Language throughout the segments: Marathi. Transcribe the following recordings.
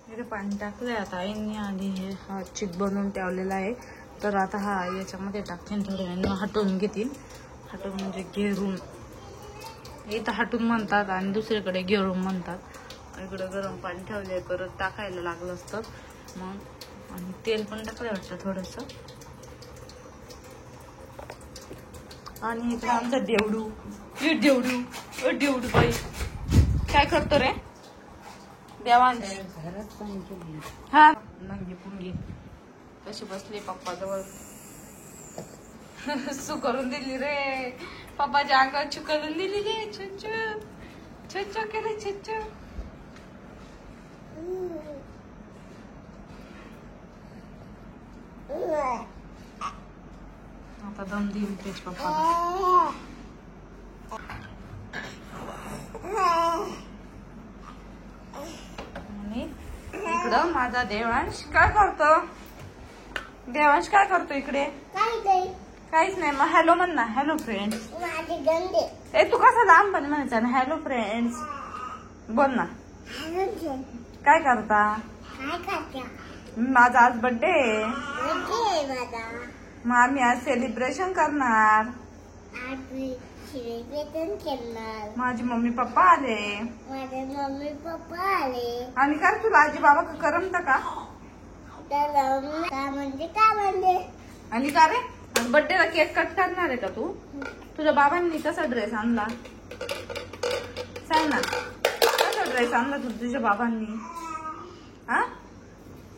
इथे पाणी टाकलंय आता आईंनी आणि हे हा चिक बनवून ठेवलेला आहे. तर आता हा याच्यामध्ये टाकते थोड्या वेळाने हटवून घेतील. हटवून म्हणजे घेरून, इथं हटून म्हणतात आणि दुसरीकडे घेरून म्हणतात. इकडे गरम पाणी ठेवलंय परत टाकायला लागलं असतं मग. आणि तेल पण टाकलं वाटतं थोडंसं. आणि इकडे आमचा देवडू, देवडू बाई काय करतो रे देवांश? हा नंगी पुंगी कशी बसली पप्पा जवळ. सू करून दिली रे पप्पाच्या अंगावर, चू करून दिली रे. छुच्चू छुच्चू केले छुच्चू. आता दम देऊन तेच पप्पा. आणि इकडं माझा देवांश काय करतो? देवांश काय करतो इकडे? काहीच नाही. मग हॅलो म्हण ना. Hello friends. ए तू कसा लहानपणी म्हणायचा ना हॅलो फ्रेंड्स बोल ना. काय करता? माझा आज बर्थडे आहे. मग आम्ही आज सेलिब्रेशन करणार. माझी मम्मी पप्पा आले. आणि काय तुला आजी बाबा करमत का? आणि का रे बर्थडेला केक कट करणार आहे का तू? तुझ्या बाबांनी कसा ड्रेस आणला सांग ना. कसा ड्रेस आणला तुझ्या बाबांनी? हा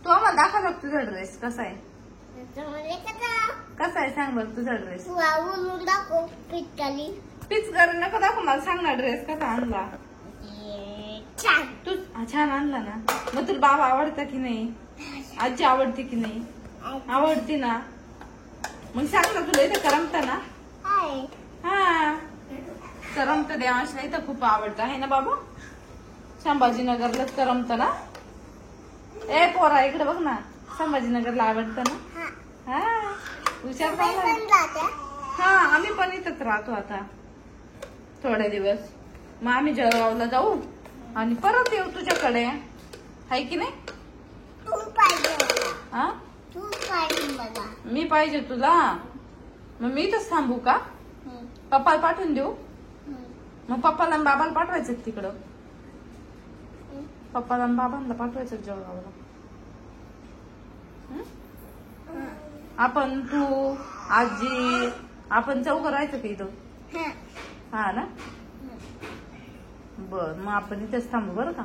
तू आम्हाला दाखव बघ तुझा ड्रेस कसा आहे. कसा आहे सांग बरं तुझा ड्रेस. पिचकारी नको दाखव मला, सांग ना ड्रेस कसा आणला. तू छान आणला ना. मग तुला बाबा आवडता की नाही? आजी आवडते की नाही? आवडती ना. मग सांग ना तुला इथं करमत ना? हा करमत. देवांशला इथं खूप आवडतं आहे ना बाबा. संभाजीनगरलाच करमत ना. ए पोरा इकडे बघ ना. संभाजीनगरला आवडतं ना. हा हुशार पाहिजे. हा आम्ही पण इथंच राहतो आता थोडे दिवस. मग आम्ही जळगावला जाऊ आणि परत येऊ तुझ्याकडे आहे की नाही? हा मी पाहिजे तुला. मग मी इथंच थांबू का? पप्पाला पाठवून देऊ. मग पप्पाला आणि बाबाला पाठवायचं तिकडं. पप्पाला आणि बाबांना पाठवायचं जळगावला. आपण तू आजी आपण चौघं राहायचं का इथं? हा ना. बर मग आपण इथेच थांबू बरं का.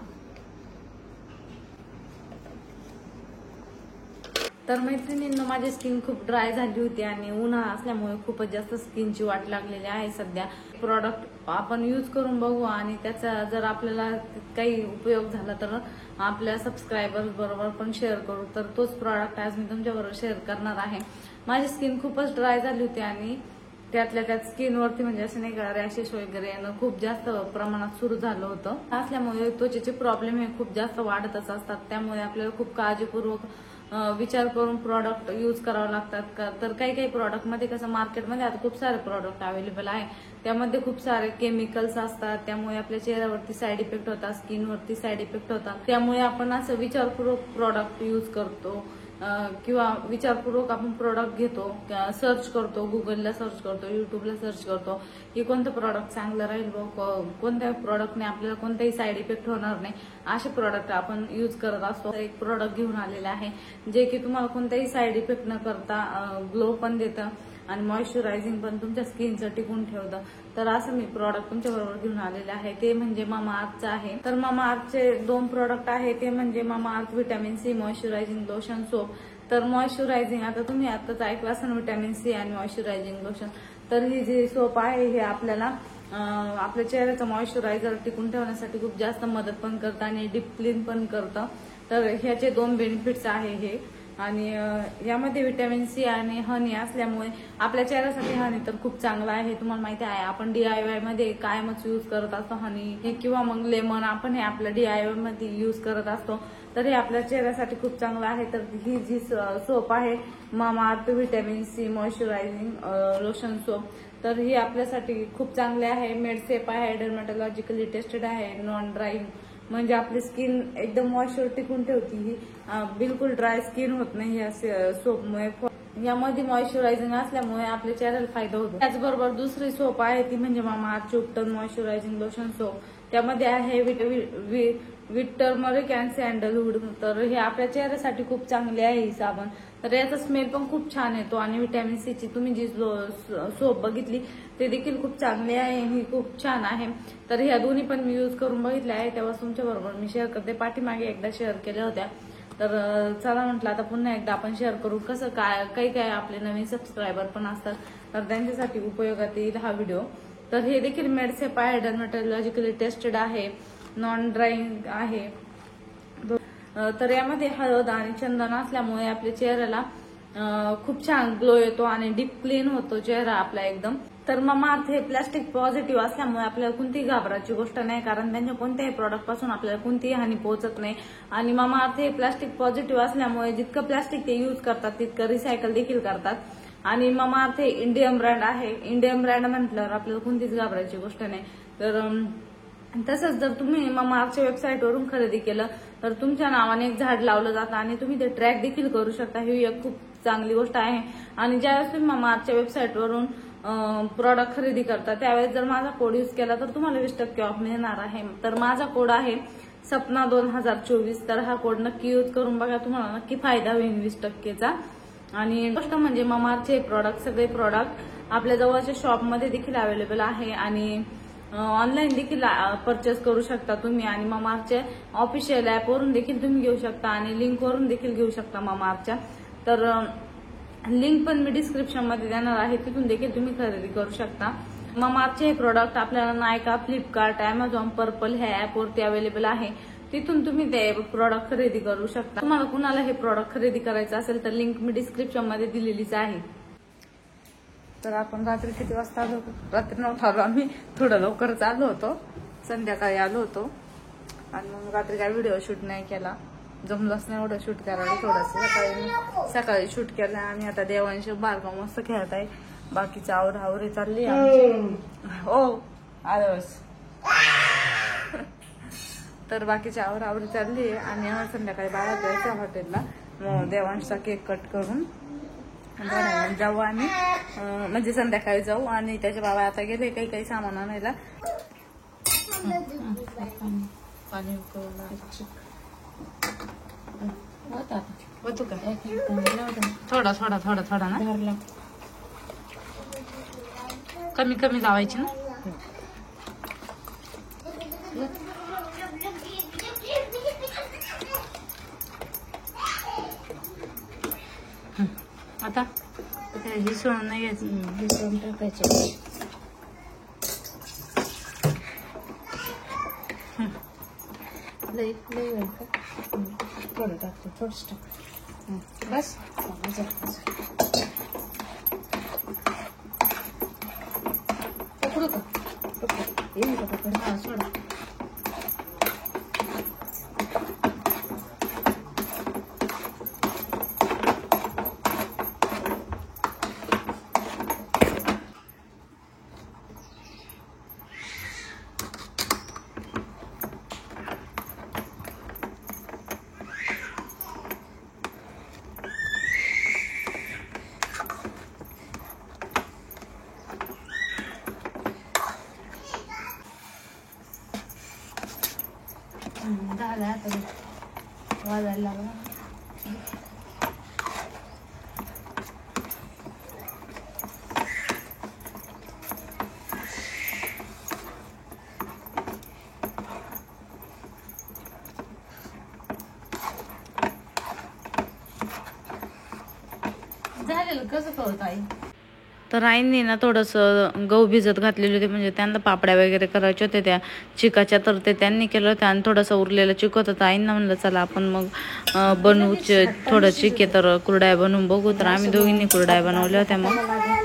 तर मैत्रिणींनो माझी स्किन खूप ड्राय झाली होती आणि उन्हाळा असल्यामुळे खूपच जास्त स्किनची वाट लागलेली आहे सध्या. प्रॉडक्ट आपण यूज करून बघू आणि त्याचा जर आपल्याला काही उपयोग झाला तर आपल्या सबस्क्रायबर्स बरोबर पण शेअर करू. तर तोच प्रॉडक्ट आज मी तुमच्याबरोबर शेअर करणार आहे. माझी स्किन खूपच ड्राय झाली होती आणि त्यातल्या त्यात स्किनवरती म्हणजे असं नाही का रॅशेस वगैरे येणं खूप जास्त प्रमाणात सुरू झालं होतं. असल्यामुळे त्वचेचे प्रॉब्लेम हे खूप जास्त वाढतच असतात. त्यामुळे आपल्याला खूप काळजीपूर्वक विचार करून प्रॉडक्ट यूज करावं लागतात. तर काही काही प्रॉडक्ट मध्ये कसं मार्केटमध्ये आता खूप सारे प्रॉडक्ट अवेलेबल आहे. त्यामध्ये खूप सारे केमिकल्स असतात. त्यामुळे आपल्या चेहऱ्यावरती साईड इफेक्ट होतात, स्किनवरती साईड इफेक्ट होतात. त्यामुळे आपण असं विचारपूर्वक प्रॉडक्ट यूज करतो किंवा विचारपूर्वक आपण प्रॉडक्ट घेतो. सर्च करतो, गुगलला सर्च करतो, युट्यूबला सर्च करतो की कोणतं प्रॉडक्ट चांगलं राहील, कोणत्या प्रॉडक्टने आपल्याला कोणताही साईड इफेक्ट होणार नाही असे प्रॉडक्ट आपण यूज करत असतो. एक प्रॉडक्ट घेऊन आलेलं आहे जे की तुम्हाला कोणताही साईड इफेक्ट न करता ग्लो पण देतं आणि मॉइश्चरायझिंग पण तुमच्या स्किनचं टिकून ठेवतं. तर असं मी प्रॉडक्ट तुमच्याबरोबर घेऊन आलेले आहे. ते म्हणजे मामाअर्थचं आहे. तर मामाअर्थचे 2 प्रॉडक्ट आहे. ते म्हणजे Mamaearth vitamin C moisturizing lotion soap. तर मॉइश्चरायझिंग आता तुम्ही आताच ऐकलं असेल व्हिटॅमिन सी आणि मॉइश्चरायझिंग लोशन. तर ही जी सोप आहे हे आपल्याला आपल्या चेहऱ्याचं मॉइश्चरायझर टिकून ठेवण्यासाठी खूप जास्त मदत पण करतं आणि डीप क्लीन पण करतं. तर ह्याचे 2 बेनिफिट्स आहे हे. आणि यामध्ये व्हिटॅमिन सी आणि हनी असल्यामुळे आपल्या चेहऱ्यासाठी हनी तर खूप चांगला आहे. तुम्हाला माहिती आहे आपण DIY मध्ये कायमच यूज करत असतो हनी किंवा मग लेमन आपण हे आपल्या DIY मध्ये यूज करत असतो. तर हे आपल्या चेहऱ्यासाठी खूप चांगलं आहे. तर ही जी सोप आहे Mamaearth vitamin C moisturizing lotion soap तर ही आपल्यासाठी खूप चांगली आहे. मेडसेफ आहे, डर्मॅटॉलॉजिकली टेस्टेड आहे, नॉन ड्राईंग म्हणजे आपली स्किन एकदम मॉइश्चर टिकून ठेवते ही, बिलकुल ड्राय स्किन होत नाही या सोपमुळे। यामध्ये मॉइश्चरायझिंग असल्यामुळे आपल्या चेहऱ्याला फायदा होतो। त्याचबरोबर दुसरी सोप आहे ती म्हणजे मामाअर्थ उपटन मॉइश्चरायझिंग लोशन सोप। त्यामध्ये आहे विथ टर्मरिक अँड सॅन्डलवूड। तर हे आपल्या चेहऱ्यासाठी खूप चांगले आहे ही साबण। तर याचा स्मेल पण खूप छान येतो आणि व्हिटॅमिन सी ची तुम्ही जी सोप बघितली ते देखील खूप चांगले आहे, ही खूप छान आहे। तर ह्या दोन्ही पण मी यूज करून बघितल्या आहे, तेव्हा तुमच्या बरोबर मी शेअर करते। पाठीमागे एकदा शेअर केल्या होत्या, तर चला म्हटलं आता पुन्हा एकदा आपण शेअर करू। कसं काय काही आपले नवीन सबस्क्रायबर पण असतात, तर त्यांच्यासाठी उपयोगात येईल हा व्हिडिओ। तर हे देखील मेडसेप आहे, डर्मेटॉलॉजिकली टेस्टेड आहे, नॉन ड्राईंग आहे। तर यामध्ये हळद आणि चंदन असल्यामुळे आपल्या चेहऱ्याला खूप छान ग्लो येतो आणि डीप क्लीन होतो चेहरा आपला एकदम। तर मामाअर्थ हे प्लास्टिक पॉझिटिव्ह असल्यामुळे आपल्याला कोणतीही घाबरायची गोष्ट नाही, कारण त्यांच्या कोणत्याही प्रॉडक्ट पासून आपल्याला कोणतीही हानी पोहोचत नाही। आणि मामाअर्थ हे प्लास्टिक पॉझिटिव्ह असल्यामुळे जितकं प्लास्टिक ते यूज करतात तितकं रिसायकल देखील करतात। आणि मामाअर्थ हे इंडियन ब्रँड आहे, इंडियन ब्रँड म्हटल्यावर आपल्याला कोणतीच घाबरायची गोष्ट नाही। तर तसंच जर तुम्ही मामाअर्थच्या वेबसाईटवरून खरेदी केलं तर तुमच्या नावाने एक झाड लावलं जातं आणि तुम्ही ते ट्रॅक देखील करू शकता, ही एक खूप चांगली गोष्ट आहे। आणि ज्यावेळेस तुम्ही मामाअर्थच्या वेबसाईटवरून प्रॉडक्ट खरेदी करता त्यावेळेस जर माझा कोड यूज केला तर तुम्हाला 20% ऑफ मिळणार आहे। तर माझा कोड आहे सपना 2024। तर हा कोड नक्की यूज करून बघा, तुम्हाला नक्की फायदा होईल 20%चा। आणि गोष्ट म्हणजे मामाअर्थचे सगळे प्रॉडक्ट आपल्या जवळच्या शॉपमध्ये देखील अवेलेबल आहे आणि ऑनलाईन देखील परचेस करू शकता तुम्ही। आणि मामाअर्थच्या ऑफिशियल ऍपवरून देखील तुम्ही घेऊ शकता आणि लिंकवरून देखील घेऊ शकता मामाअर्थच्या। तर लिंक पण मी डिस्क्रिप्शन मध्ये देणार आहे, तिथून देखील तुम्ही खरेदी करू शकता। मामाअर्थचे हे प्रोडक्ट आपल्याला नायका, फ्लिपकार्ट, अमेझॉन, पर्पल ह्या ऍपवरती अवेलेबल आहे, तिथून तुम्ही ते प्रोडक्ट खरेदी करू शकता। तुम्हाला कुणाला हे प्रोडक्ट खरेदी करायचं असेल तर लिंक मी डिस्क्रिप्शन मध्ये दिलेलीच आहे। तर आपण रात्री किती वाजता आलो होतो? रात्री 9 आलो आम्ही, थोडं लवकरच आलो होतो, संध्याकाळी आलो होतो। आणि मग रात्री काय व्हिडिओ शूट नाही केला, जमलंच नाही एवढं शूट करायला। थोडंसं सकाळी शूट केलं आणि आता देवांश बारगाव मस्त खेळत आहे, बाकीची आवरावरी चालली हो आळस तर बाकीची आवरावरी चालली आहे। आणि संध्याकाळी बाहेर जायचं हॉटेलला, देवांशचा केक कट करून जाऊ आम्ही, म्हणजे संध्याकाळी जाऊ। आणि त्याचे बाबा आता गेले काही सामान आणायला। पाणी होतो का थोडा थोडा थोडा थोडा ना, कमी कमी लावायची ना। आता हिसळून नाही घ्यायचं, हिसळून टाकायचं। थोडं टाकतो, थोडंच टाक बस। पकडू का? येईल का पकड? हा सोडा। झालं आता वाजायला लागला। झालेलं कसं कळत आई? तर आईंनी ना थोडंसं गहू भिजत घातलेले होते, म्हणजे त्यांना पापड्या वगैरे करायच्या होत्या त्या चिकाच्या, तर ते त्यांनी केलं होतं। आणि थोडंसं उरलेलं चिक होतं, तर आईंना म्हणलं चला आपण मग बनवू थोडं चिके, तर कुरड्या बनवून बघू। तर आम्ही दोघींनी कुरड्या बनवल्या होत्या। मग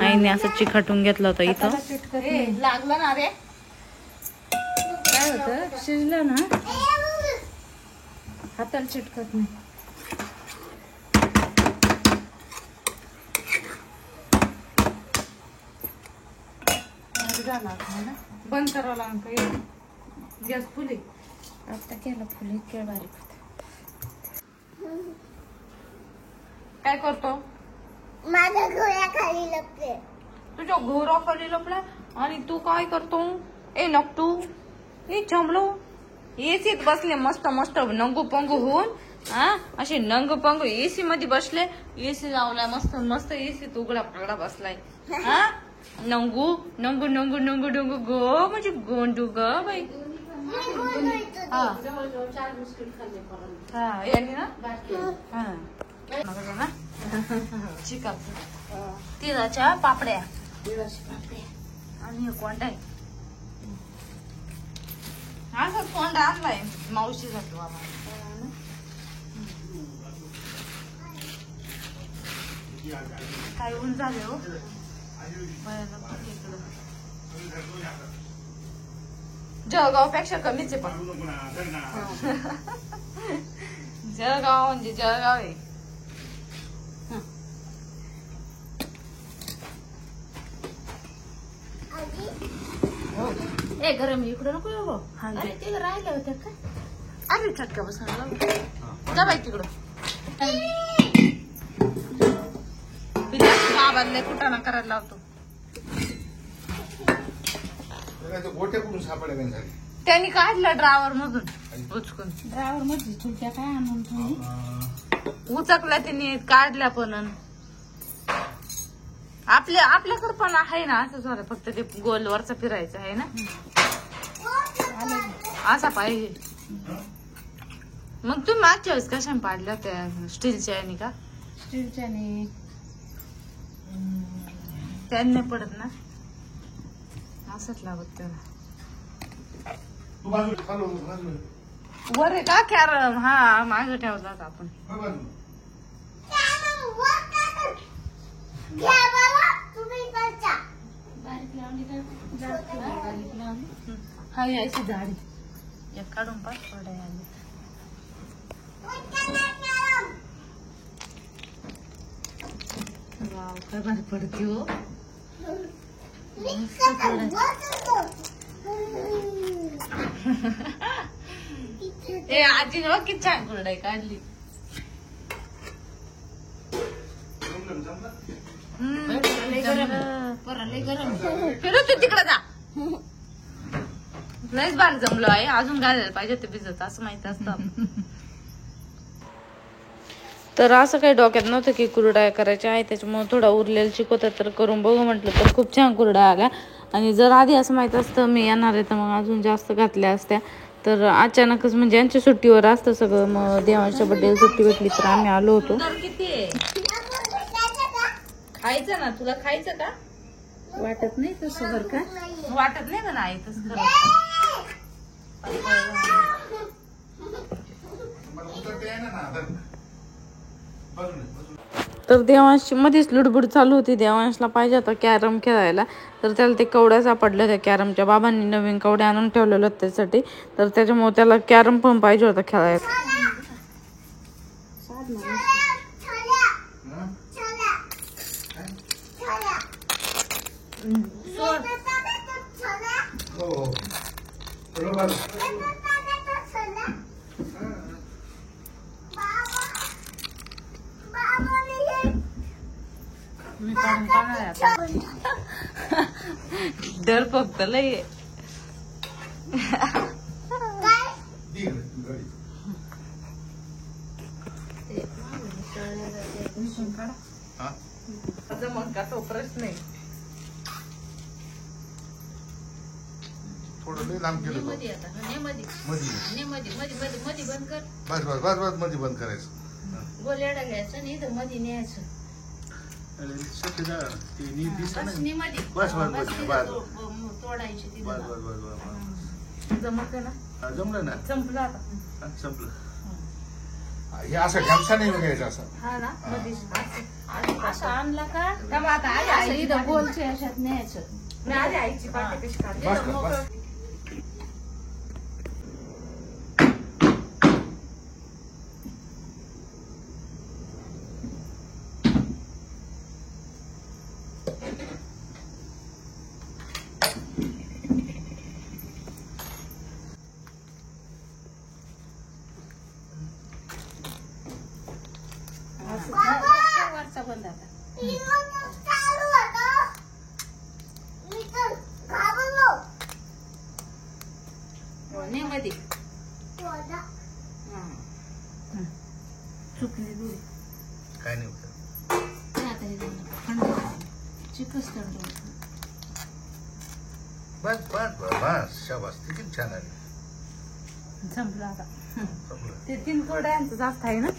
आईंनी असं चिकाटून घेतलं होतं इथं। लागलं ना रे, काय होतं शिजलं ना, हाताला चिटकत नाही। बंद करावं लागेल, गॅस फुले आता केलं फुल इतके बारीक होते. काय करतो? माझ्या घोड्याखाली लपले. तुझ्या घोराखाली लपला आणि तू काय करतो? ए नकटू, ए चमलो, एसीत बसले मस्त मस्त नंगू पंगू होऊन. हा असे नंग पंगू एसी मध्ये बसले. एसी लावलाय मस्त मस्त एसी उघडा पगडा बसलाय. हा नंगू नंगू नंगू नंगू नंगू गो म्हणजे गोंडू ग बाई. हा हा यांनी ना हा ना चिकन तिळाच्या पापड्या आणि कोंडा आहे. हा कोंडा आणलाय मावशी जातो बाबा. काय ऊन झाले हो जळगाव पेक्षा कमीच आहे पण जळगाव म्हणजे जळगाव आहे. ए गरम इकडं नको येऊ. अरे ते राहिले होते का? अरे चटका बसला जा बाई तिकडं. बाबांना कुठं ना करायला लावतो. त्यांनी काढलं ड्रायव्हर मधून उचकून. ड्रायव्हर मध्ये चुलत्या काय आणून उचकल्या त्यांनी काढल्या पण. आपल्याकडे पण आहे ना असं झालं फक्त ते गोलवरच फिरायचं आहे ना असा पाहिजे. मग तुम्ही मागच्या वेळेस कशाने पाडल्या त्या स्टीलच्या याने का? स्टीलच्याने त्यांनी पडत ना असंच लागत त्याला. वर आहे का कॅरम? हा मागं ठेवला होता आपण. हा यायची झाडी एक काढून पाच पडाय आली. वाव काय भारी पडते हो. ए आजी बघ किती छान कुरडाई काढली. फिरत तिकडे जा. लयच भारी जमलो आहे. अजून घालायला पाहिजे ते भिजत असं माहित असतं. तर असं काही डोक्यात नव्हतं की कुरड्या करायच्या आहे त्याच्यामुळे थोडा उरलेला शिकवतात तर करून बघू म्हटलं तर खूप छान कुरड्या आल्या. आणि जर आधी असं माहित असतं मी येणार आहे तर मग अजून जास्त घातल्या असत्या. तर अचानकच म्हणजे यांच्या सुट्टीवर असतं सगळं. मग देवांच्या बड्डेला सुट्टी भेटली तर आम्ही आलो होतो. खायचं ना तुला खायचं का? वाटत नाही तसं बरं का? वाटत नाही का नाही तसं तर देवांशी मध्येच लुडबुड चालू होती. देवांशला पाहिजे होता कॅरम खेळायला तर त्याला ते कवड्या सापडल्या. त्या कॅरमच्या बाबांनी नवीन कवड्या आणून ठेवलेलं होतं त्यासाठी. तर त्याच्यामुळे त्याला कॅरम पण पाहिजे होता खेळायला. मी काढून काढणार आता. डर फक्त लय. मग का तो प्रश्न आहे. थोडं लई लांब केलं मध्ये आता मध्ये बंद कर. बस बस बस बस मध्ये बंद करायचं. गोल्याडा घ्यायचं नाही तर मध्ये न्यायचं. बस बस बस तोडायची ती. बस बस बस बस जमत ना. जमलं ना. संपलं आता. संपलं. हे असं ढमसा नाही घ्यायचं असं. हा ना असं आणला का तेव्हा आता इथं गोलचे अशात न्यायचं. मी आधी आईची पाठी कशी काढली. बंद आता. चालू होतं. मी तर घाबरलो. नेमदी होता. चुकली दुरी काय नाही होत. आता हे थंड चिकच थंड होतं. बस बस बस शाबास किती छान आहे संपलं आता. संपलं. ते 3 कोरड्यांचं जास्त आहे ना.